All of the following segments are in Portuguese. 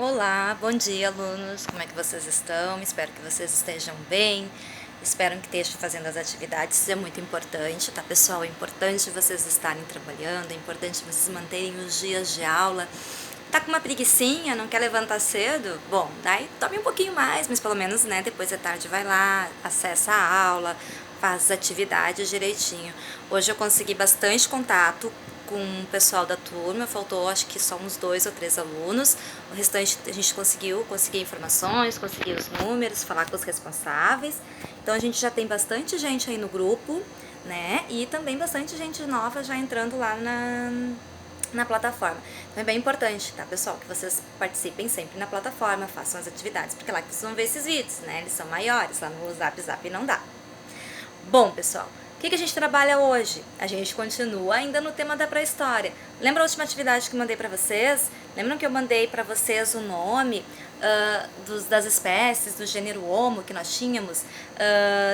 Olá, bom dia, alunos. Como é que vocês estão? Espero que vocês estejam bem. Espero que estejam fazendo as atividades. Isso é muito importante, tá, pessoal? É importante vocês estarem trabalhando, é importante vocês manterem os dias de aula. Tá com uma preguicinha, não quer levantar cedo? Bom, daí tome um pouquinho mais, mas pelo menos, né, depois da tarde vai lá, acessa a aula, faz as atividades direitinho. Hoje eu consegui bastante contato com o pessoal da turma, faltou acho que só uns 2 ou 3 alunos, o restante a gente conseguir informações, conseguir os números, falar com os responsáveis, então a gente já tem bastante gente aí no grupo, né, e também bastante gente nova já entrando lá na plataforma. Então é bem importante, tá, pessoal, que vocês participem sempre na plataforma, façam as atividades, porque é lá que vocês vão ver esses vídeos, né, eles são maiores, lá no Zap não dá. Bom, pessoal, o que a gente trabalha hoje? A gente continua ainda no tema da pré-história. Lembra a última atividade que eu mandei para vocês? Lembram que eu mandei para vocês o nome das espécies do gênero Homo que nós tínhamos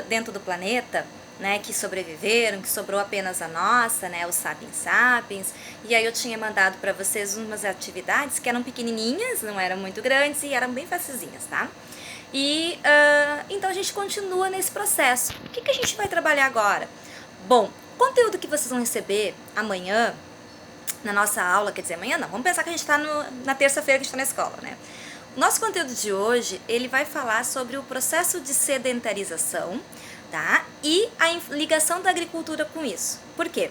dentro do planeta? Né, que sobreviveram, que sobrou apenas a nossa, né, os Sapiens Sapiens. E aí eu tinha mandado para vocês umas atividades que eram pequenininhas, não eram muito grandes e eram bem facilzinhas, tá? E então a gente continua nesse processo. O que a gente vai trabalhar agora? Bom, o conteúdo que vocês vão receber amanhã na nossa aula, quer dizer, amanhã não, vamos pensar que a gente está na terça-feira que a gente está na escola, né? O nosso conteúdo de hoje, ele vai falar sobre o processo de sedentarização, tá? E a ligação da agricultura com isso. Por quê?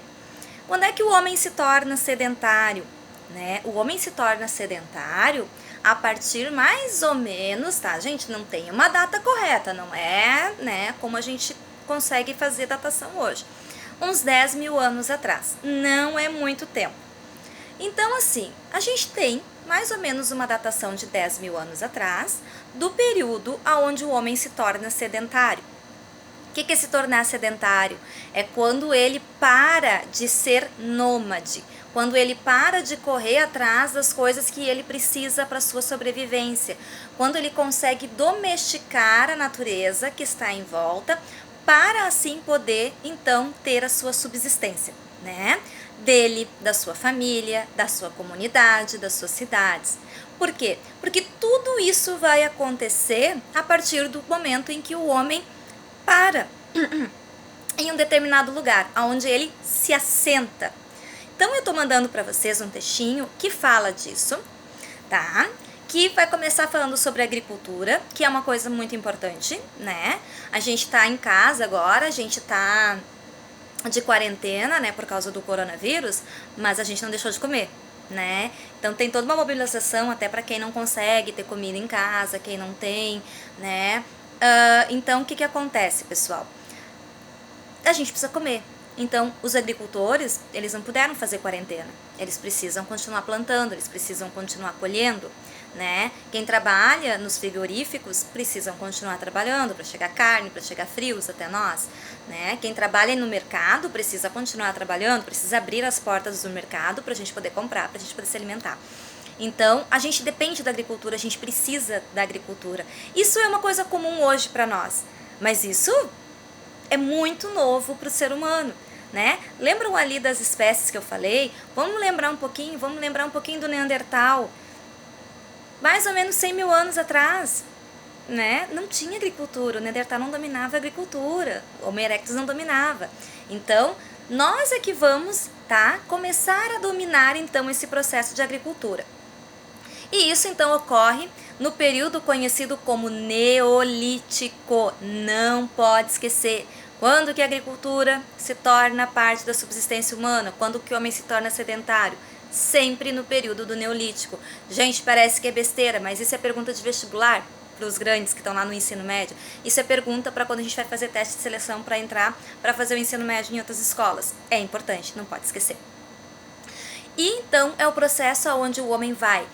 Quando é que o homem se torna sedentário? Né? O homem se torna sedentário a partir mais ou menos, tá, gente? Não tem uma data correta, não é, né, como a gente consegue fazer datação hoje. Uns 10 mil anos atrás. Não é muito tempo. Então, assim, a gente tem mais ou menos uma datação de 10 mil anos atrás do período aonde o homem se torna sedentário. O que é se tornar sedentário? É quando ele para de ser nômade, quando ele para de correr atrás das coisas que ele precisa para sua sobrevivência, quando ele consegue domesticar a natureza que está em volta, para assim poder então ter a sua subsistência, né? Dele, da sua família, da sua comunidade, das suas cidades. Por quê? Porque tudo isso vai acontecer a partir do momento em que o homem para em um determinado lugar, onde ele se assenta. Então eu estou mandando para vocês um textinho que fala disso, tá? Que vai começar falando sobre agricultura, que é uma coisa muito importante, né? A gente está em casa agora, a gente está de quarentena, né, por causa do coronavírus, mas a gente não deixou de comer, né? Então tem toda uma mobilização até para quem não consegue ter comida em casa, quem não tem, né? Então o que acontece, pessoal? A gente precisa comer. Então, os agricultores, eles não puderam fazer quarentena. Eles precisam continuar plantando, eles precisam continuar colhendo, né? Quem trabalha nos frigoríficos precisam continuar trabalhando para chegar carne, para chegar frios até nós, né? Quem trabalha no mercado precisa continuar trabalhando, precisa abrir as portas do mercado para a gente poder comprar, para a gente poder se alimentar. Então, a gente depende da agricultura, a gente precisa da agricultura. Isso é uma coisa comum hoje para nós, mas isso é muito novo para o ser humano, né? Lembram ali das espécies que eu falei? Vamos lembrar um pouquinho do Neandertal. Mais ou menos 100 mil anos atrás, né? Não tinha agricultura, o Neandertal não dominava a agricultura, o Homo erectus não dominava. Então, nós é que vamos, tá, começar a dominar então esse processo de agricultura. E isso então ocorre no período conhecido como Neolítico. Não pode esquecer. Quando que a agricultura se torna parte da subsistência humana? Quando que o homem se torna sedentário? Sempre no período do Neolítico. Gente, parece que é besteira, mas isso é pergunta de vestibular para os grandes que estão lá no ensino médio. Isso é pergunta para quando a gente vai fazer teste de seleção para entrar para fazer o ensino médio em outras escolas. É importante, não pode esquecer. E então é o processo onde o homem vai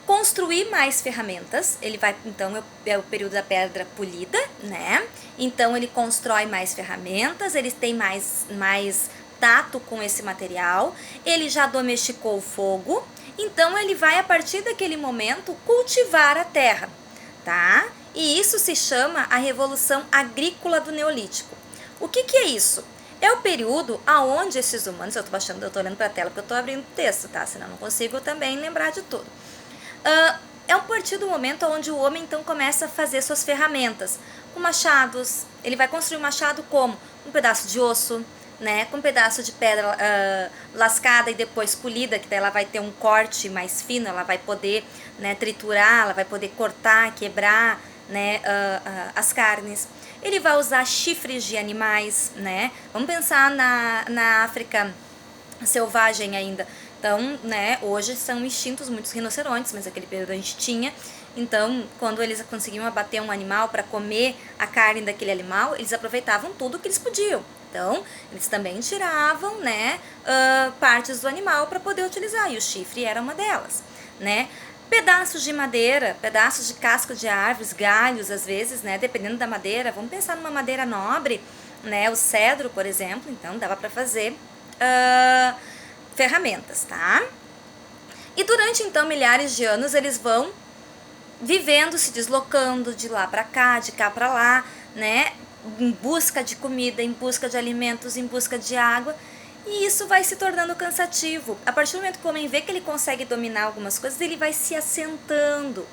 construir mais ferramentas, ele vai, então, é o período da pedra polida, né? Então, ele constrói mais ferramentas, ele tem mais tato com esse material, ele já domesticou o fogo, então ele vai, a partir daquele momento, cultivar a terra, tá? E isso se chama a Revolução Agrícola do Neolítico. O que é isso? É o período aonde esses humanos, eu tô olhando para a tela porque eu tô abrindo o texto, tá? Senão eu não consigo também lembrar de tudo. é a partir do momento onde o homem então começa a fazer suas ferramentas. Com machados, ele vai construir um machado como? Um pedaço de osso, né, com um pedaço de pedra lascada e depois polida, que daí ela vai ter um corte mais fino, ela vai poder, né, triturar, ela vai poder cortar, quebrar, né, as carnes. Ele vai usar chifres de animais, né, vamos pensar na África selvagem ainda. Então, né, hoje são extintos muitos rinocerontes, mas naquele período a gente tinha. Então, quando eles conseguiam abater um animal para comer a carne daquele animal, eles aproveitavam tudo que eles podiam. Então, eles também tiravam, né, partes do animal para poder utilizar, e o chifre era uma delas, né. Pedaços de madeira, pedaços de casca de árvores, galhos às vezes, né, dependendo da madeira. Vamos pensar numa madeira nobre, né, o cedro, por exemplo, então dava para fazer ferramentas, tá? E durante então milhares de anos eles vão vivendo, se deslocando de lá para cá, de cá para lá, né, em busca de comida, em busca de alimentos, em busca de água, e isso vai se tornando cansativo. A partir do momento que o homem vê que ele consegue dominar algumas coisas, ele vai se assentando,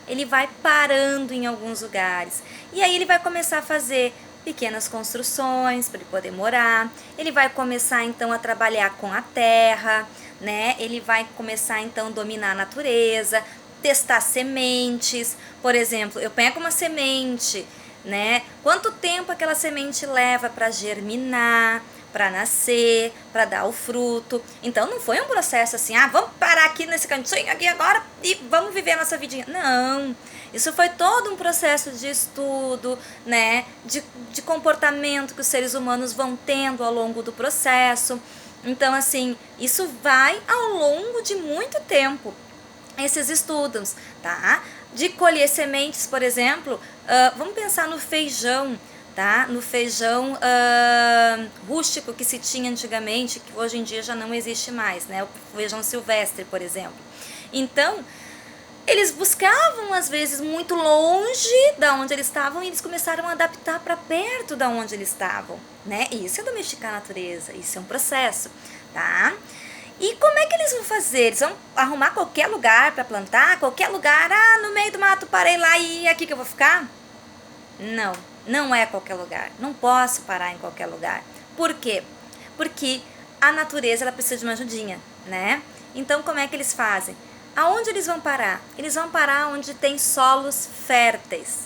ele vai parando em alguns lugares, e aí ele vai começar a fazer pequenas construções para ele poder morar, ele vai começar então a trabalhar com a terra, né, ele vai começar então a dominar a natureza, testar sementes. Por exemplo, eu pego uma semente, né? Quanto tempo aquela semente leva para germinar, para nascer, para dar o fruto? Então não foi um processo assim, vamos parar aqui nesse cantinho aqui agora e vamos viver a nossa vidinha. Não, isso foi todo um processo de estudo, né? De comportamento que os seres humanos vão tendo ao longo do processo. Então, assim, isso vai ao longo de muito tempo, esses estudos, tá? De colher sementes, por exemplo, vamos pensar no feijão, tá? No feijão rústico que se tinha antigamente, que hoje em dia já não existe mais, né? O feijão silvestre, por exemplo. Então, eles buscavam, às vezes, muito longe da onde eles estavam, e eles começaram a adaptar para perto da onde eles estavam, né? Isso é domesticar a natureza, isso é um processo, tá? E como é que eles vão fazer? Eles vão arrumar qualquer lugar para plantar? Qualquer lugar? No meio do mato, parei lá e é aqui que eu vou ficar? Não, não é qualquer lugar. Não posso parar em qualquer lugar. Por quê? Porque a natureza, ela precisa de uma ajudinha, né? Então, como é que eles fazem? Aonde eles vão parar? Eles vão parar onde tem solos férteis.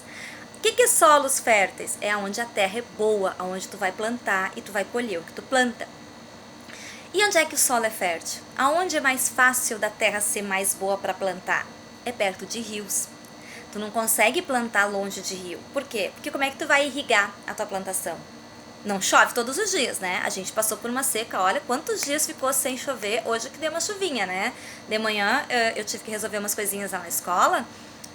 O que é solos férteis? É onde a terra é boa, onde tu vai plantar e tu vai colher o que tu planta. E onde é que o solo é fértil? Aonde é mais fácil da terra ser mais boa para plantar? É perto de rios. Tu não consegue plantar longe de rio. Por quê? Porque como é que tu vai irrigar a tua plantação? Não chove todos os dias, né? A gente passou por uma seca, olha quantos dias ficou sem chover, hoje que deu uma chuvinha, né? De manhã eu tive que resolver umas coisinhas lá na escola,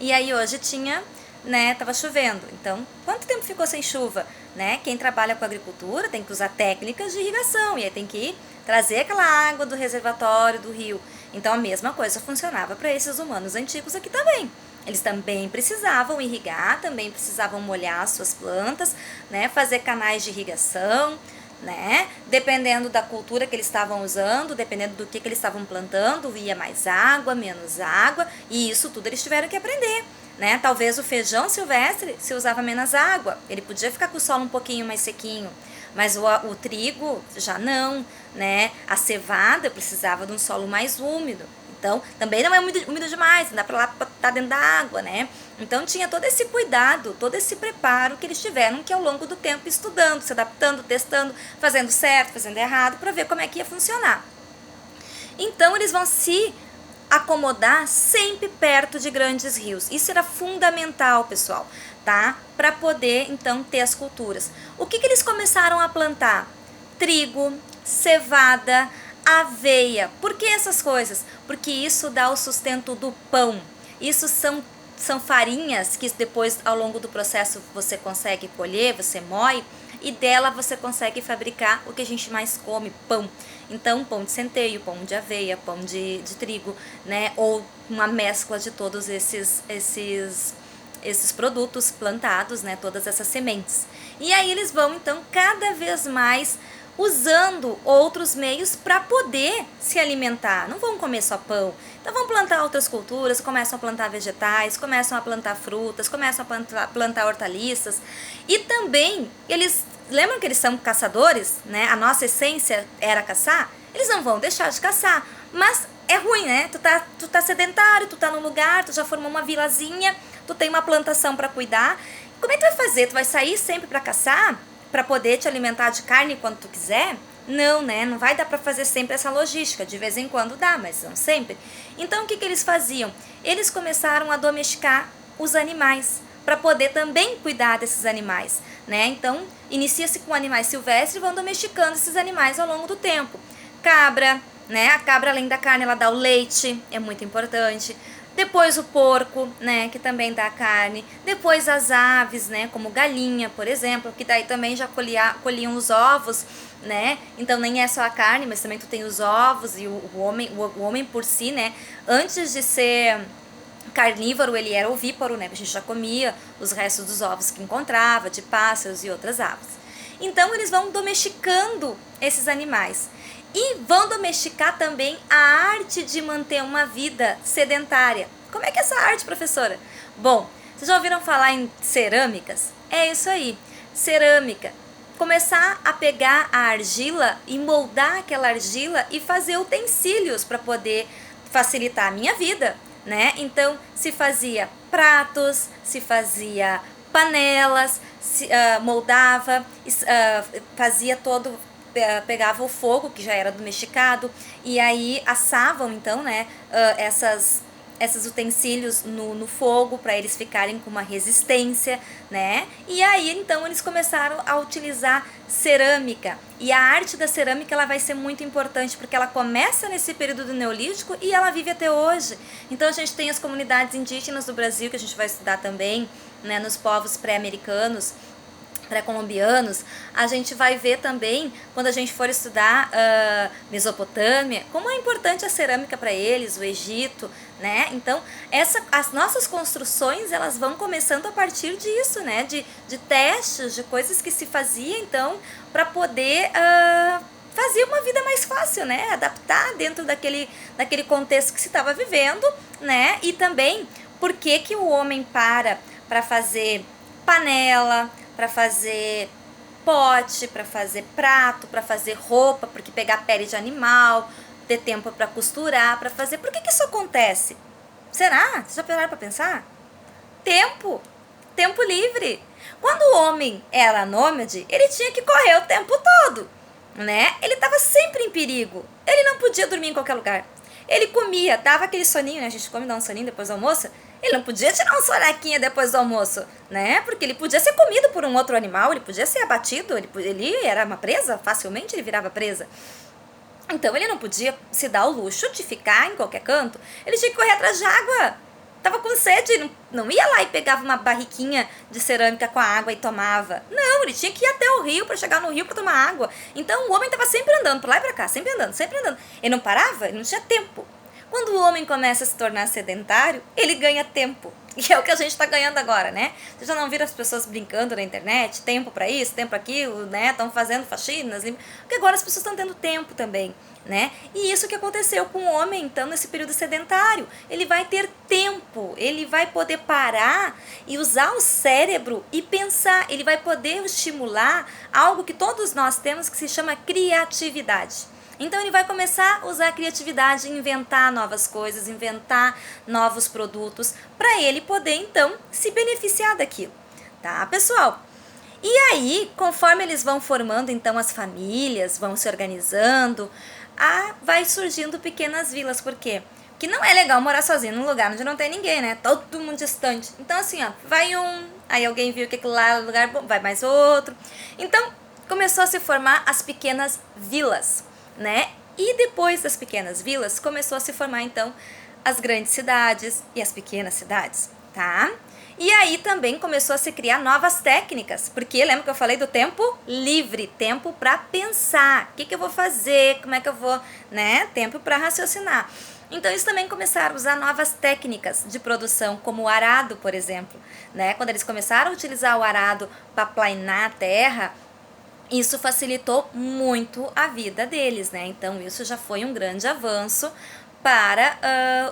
e aí hoje tinha, né, tava chovendo. Então, quanto tempo ficou sem chuva, né? Quem trabalha com agricultura tem que usar técnicas de irrigação, e aí tem que trazer aquela água do reservatório, do rio. Então, a mesma coisa funcionava para esses humanos antigos aqui também. Eles também precisavam irrigar, também precisavam molhar as suas plantas, né, fazer canais de irrigação, né, dependendo da cultura que eles estavam usando, dependendo do que eles estavam plantando, ia mais água, menos água, e isso tudo eles tiveram que aprender, né? Talvez o feijão silvestre se usava menos água, ele podia ficar com o solo um pouquinho mais sequinho, mas o trigo já não, né? A cevada precisava de um solo mais úmido. Então, também não é úmido demais, não dá para lá estar dentro da água, né? Então, tinha todo esse cuidado, todo esse preparo que eles tiveram que ao longo do tempo estudando, se adaptando, testando, fazendo certo, fazendo errado, para ver como é que ia funcionar. Então, eles vão se acomodar sempre perto de grandes rios. Isso era fundamental, pessoal, tá? Para poder, então, ter as culturas. O que eles começaram a plantar? Trigo, cevada, aveia. Por que essas coisas? Porque isso dá o sustento do pão. Isso são farinhas que depois, ao longo do processo, você consegue colher, você moe, e dela você consegue fabricar o que a gente mais come, pão. Então, pão de centeio, pão de aveia, pão de trigo, né? Ou uma mescla de todos esses produtos plantados, né? Todas essas sementes. E aí eles vão, então, cada vez mais usando outros meios para poder se alimentar. Não vão comer só pão. Então vão plantar outras culturas, começam a plantar vegetais, começam a plantar frutas, começam a plantar hortaliças. E também, eles lembram que eles são caçadores, né? A nossa essência era caçar. Eles não vão deixar de caçar, mas é ruim, né? Tu tá sedentário, tu tá num lugar, tu já formou uma vilazinha, tu tem uma plantação para cuidar. Como é que tu vai fazer? Tu vai sair sempre para caçar, para poder te alimentar de carne quando tu quiser? Não, né? Não vai dar para fazer sempre essa logística. De vez em quando dá, mas não sempre. Então o que eles faziam? Eles começaram a domesticar os animais para poder também cuidar desses animais, né? Então inicia-se com animais silvestres e vão domesticando esses animais ao longo do tempo. Cabra, né? A cabra, além da carne, ela dá o leite, é muito importante. Depois o porco, né, que também dá carne. Depois as aves, né, como galinha, por exemplo, que daí também já colhiam os ovos, né? Então nem é só a carne, mas também tu tem os ovos e o homem por si, né? Antes de ser carnívoro, ele era ovíparo, né? A gente já comia os restos dos ovos que encontrava, de pássaros e outras aves. Então eles vão domesticando esses animais. E vão domesticar também a arte de manter uma vida sedentária. Como é que é essa arte, professora? Bom, vocês já ouviram falar em cerâmicas? É isso aí, cerâmica. Começar a pegar a argila e moldar aquela argila e fazer utensílios para poder facilitar a minha vida, né? Então, se fazia pratos, se fazia panelas, moldava, fazia todo... pegava o fogo, que já era domesticado, e aí assavam, então, né, esses utensílios no fogo para eles ficarem com uma resistência, né? E aí, então, eles começaram a utilizar cerâmica. E a arte da cerâmica, ela vai ser muito importante, porque ela começa nesse período do Neolítico e ela vive até hoje. Então, a gente tem as comunidades indígenas do Brasil, que a gente vai estudar também, né, nos povos pré-americanos, pré-colombianos. A gente vai ver também, quando a gente for estudar Mesopotâmia, como é importante a cerâmica para eles, o Egito, né? Então, as nossas construções, elas vão começando a partir disso, né? De testes, de coisas que se fazia, então, para poder fazer uma vida mais fácil, né? Adaptar dentro daquele contexto que se estava vivendo, né? E também, por que que o homem para fazer panela, para fazer pote, para fazer prato, para fazer roupa, porque pegar pele de animal, ter tempo para costurar, para fazer... Por que que isso acontece? Será? Vocês já pararam para pensar? Tempo. Tempo livre. Quando o homem era nômade, ele tinha que correr o tempo todo, né? Ele estava sempre em perigo. Ele não podia dormir em qualquer lugar. Ele comia, dava aquele soninho, né? A gente come e dá um soninho depois do almoço. Ele não podia tirar um sonequinha depois do almoço, né? Porque ele podia ser comido por um outro animal, ele podia ser abatido, ele era uma presa, facilmente ele virava presa. Então ele não podia se dar o luxo de ficar em qualquer canto. Ele tinha que correr atrás de água. Tava com sede, não ia lá e pegava uma barriquinha de cerâmica com a água e tomava. Não, ele tinha que ir até o rio para chegar no rio para tomar água. Então o homem estava sempre andando para lá e para cá, sempre andando, sempre andando. Ele não parava, ele não tinha tempo. Quando o homem começa a se tornar sedentário, ele ganha tempo. E é o que a gente está ganhando agora, né? Vocês já não viram as pessoas brincando na internet? Tempo para isso, tempo para aquilo, né? Estão fazendo faxinas. Porque agora as pessoas estão tendo tempo também, né? E isso que aconteceu com o homem, então, nesse período sedentário. Ele vai ter tempo, ele vai poder parar e usar o cérebro e pensar. Ele vai poder estimular algo que todos nós temos, que se chama criatividade. Então ele vai começar a usar a criatividade, inventar novas coisas, inventar novos produtos, para ele poder então se beneficiar daquilo, tá, pessoal? E aí, conforme eles vão formando então as famílias, vão se organizando, vai surgindo pequenas vilas. Por quê? Porque não é legal morar sozinho num lugar onde não tem ninguém, né? Todo mundo distante. Então assim, ó, vai um, aí alguém viu que aquilo lá é um lugar bom, vai mais outro. Então começou a se formar as pequenas vilas, né? E depois das pequenas vilas, começou a se formar, então, as grandes cidades e as pequenas cidades, tá? E aí também começou a se criar novas técnicas, porque lembra que eu falei do tempo livre, tempo para pensar, o que eu vou fazer, como é que eu vou, né? Tempo para raciocinar. Então eles também começaram a usar novas técnicas de produção, como o arado, por exemplo, né? Quando eles começaram a utilizar o arado para planar a terra, isso facilitou muito a vida deles, né? Então isso já foi um grande avanço para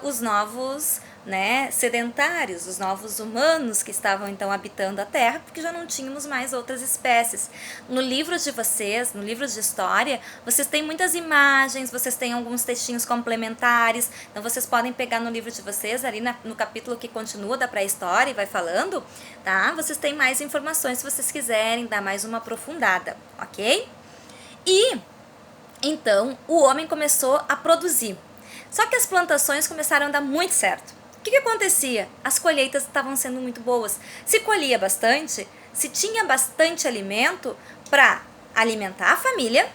os novos, né, sedentários, os novos humanos que estavam então habitando a Terra, porque já não tínhamos mais outras espécies. No livro de vocês, no livro de história, vocês têm muitas imagens, vocês têm alguns textinhos complementares, então vocês podem pegar no livro de vocês, ali no capítulo que continua da pré-história e vai falando, tá? Vocês têm mais informações se vocês quiserem dar mais uma aprofundada, ok? E então o homem começou a produzir. Só que as plantações começaram a dar muito certo. O que acontecia? As colheitas estavam sendo muito boas. Se colhia bastante, se tinha bastante alimento para alimentar a família,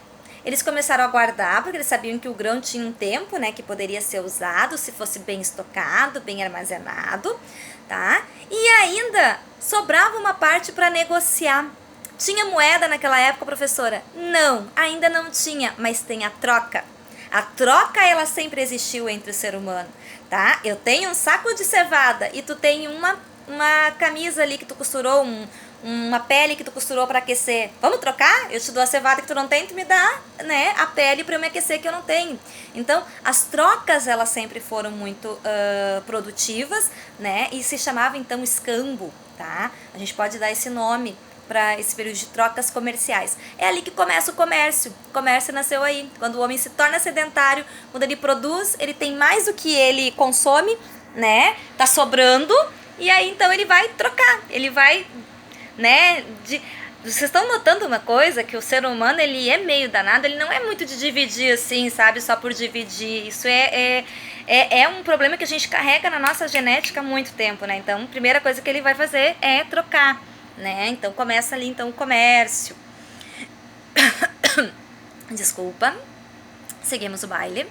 eles começaram a guardar, porque eles sabiam que o grão tinha um tempo, né, que poderia ser usado se fosse bem estocado, bem armazenado, tá? E ainda sobrava uma parte para negociar. Tinha moeda naquela época, professora? Não, ainda não tinha, mas tem a troca. A troca, ela sempre existiu entre o ser humano, tá? Eu tenho um saco de cevada e tu tem uma camisa ali que tu costurou, uma pele que tu costurou para aquecer. Vamos trocar? Eu te dou a cevada que tu não tem, tu me dá, né, a pele para eu me aquecer que eu não tenho. Então, as trocas, elas sempre foram muito produtivas, né? E se chamava, então, escambo, tá? A gente pode dar esse nome para esse período de trocas comerciais. É ali que começa o comércio. O comércio nasceu aí. Quando o homem se torna sedentário, quando ele produz, ele tem mais do que ele consome, né? Tá sobrando, e aí então ele vai trocar. Ele vai, né? Vocês estão notando uma coisa, que o ser humano, ele é meio danado, ele não é muito de dividir assim, sabe? Só por dividir. Isso é um problema que a gente carrega na nossa genética há muito tempo, né? Então, a primeira coisa que ele vai fazer é trocar, né? Então começa ali então o comércio. Desculpa. Seguimos o baile.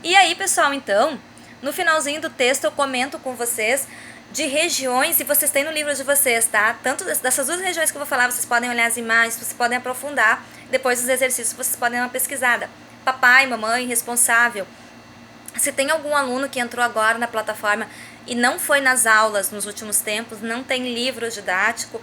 E aí, pessoal, então, no finalzinho do texto eu comento com vocês de regiões, e vocês têm no livro de vocês, tá? Tanto dessas duas regiões que eu vou falar, vocês podem olhar as imagens, vocês podem aprofundar. Depois dos exercícios vocês podem dar uma pesquisada. Papai, mamãe, responsável. Se tem algum aluno que entrou agora na plataforma e não foi nas aulas nos últimos tempos, não tem livro didático,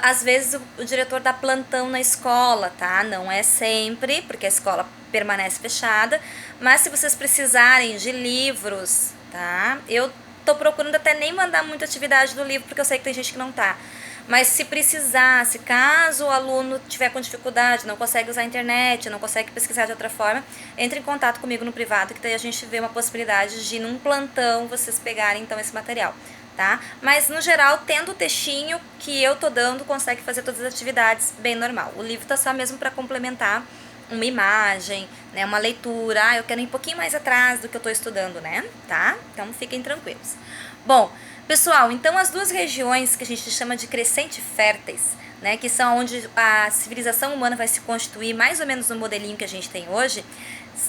às vezes o diretor dá plantão na escola, tá? Não é sempre, porque a escola permanece fechada, mas se vocês precisarem de livros, tá? Eu tô procurando até nem mandar muita atividade do livro, porque eu sei que tem gente que não tá. Mas se precisar, se caso o aluno tiver com dificuldade, não consegue usar a internet, não consegue pesquisar de outra forma, entre em contato comigo no privado, que daí a gente vê uma possibilidade de, num plantão, vocês pegarem então esse material, tá? Mas, no geral, tendo o textinho que eu tô dando, consegue fazer todas as atividades bem normal. O livro tá só mesmo para complementar uma imagem, né, uma leitura. Eu quero ir um pouquinho mais atrás do que eu tô estudando, né? Tá? Então, fiquem tranquilos. Bom, pessoal, então as duas regiões que a gente chama de crescente férteis, né, que são onde a civilização humana vai se constituir mais ou menos no modelinho que a gente tem hoje,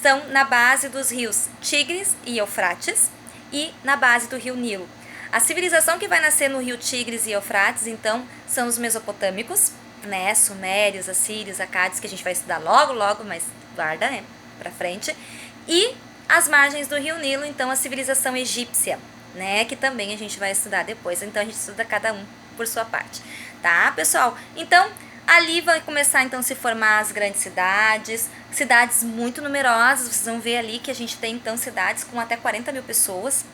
são na base dos rios Tigres e Eufrates e na base do rio Nilo. A civilização que vai nascer no rio Tigres e Eufrates, então, são os mesopotâmicos, né, sumérios, assírios, acádios, que a gente vai estudar logo, mas guarda, né, pra frente. E as margens do rio Nilo, então, a civilização egípcia, né, que também a gente vai estudar depois. Então a gente estuda cada um por sua parte, tá, pessoal? Então ali vai começar então a se formar as grandes cidades, cidades muito numerosas. Vocês vão ver ali que a gente tem então cidades com até 40 mil pessoas.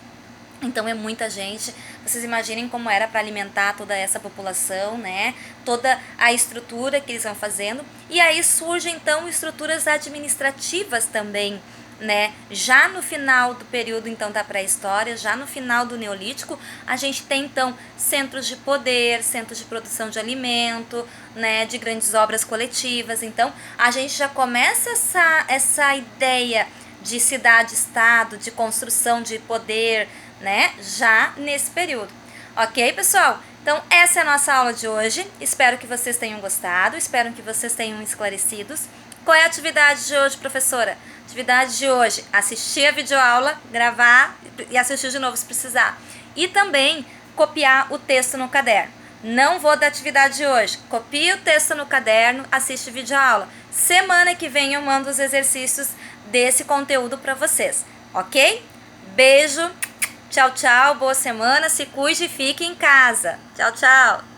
Então é muita gente. Vocês imaginem como era para alimentar toda essa população, né? Toda a estrutura que eles vão fazendo. E aí surgem então estruturas administrativas também, né? Já no final do período então da pré-história, já no final do Neolítico, a gente tem então centros de poder, centros de produção de alimento, né, de grandes obras coletivas. Então a gente já começa essa ideia de cidade-estado, de construção de poder, né, já nesse período. Ok, pessoal? Então essa é a nossa aula de hoje. Espero que vocês tenham gostado, espero que vocês tenham esclarecidos. Qual é a atividade de hoje, professora? Atividade de hoje, assistir a videoaula, gravar e assistir de novo se precisar. E também copiar o texto no caderno. Não vou dar atividade de hoje. Copie o texto no caderno, assiste videoaula. Semana que vem eu mando os exercícios desse conteúdo para vocês, ok? Beijo, tchau, tchau, boa semana, se cuide e fique em casa. Tchau, tchau.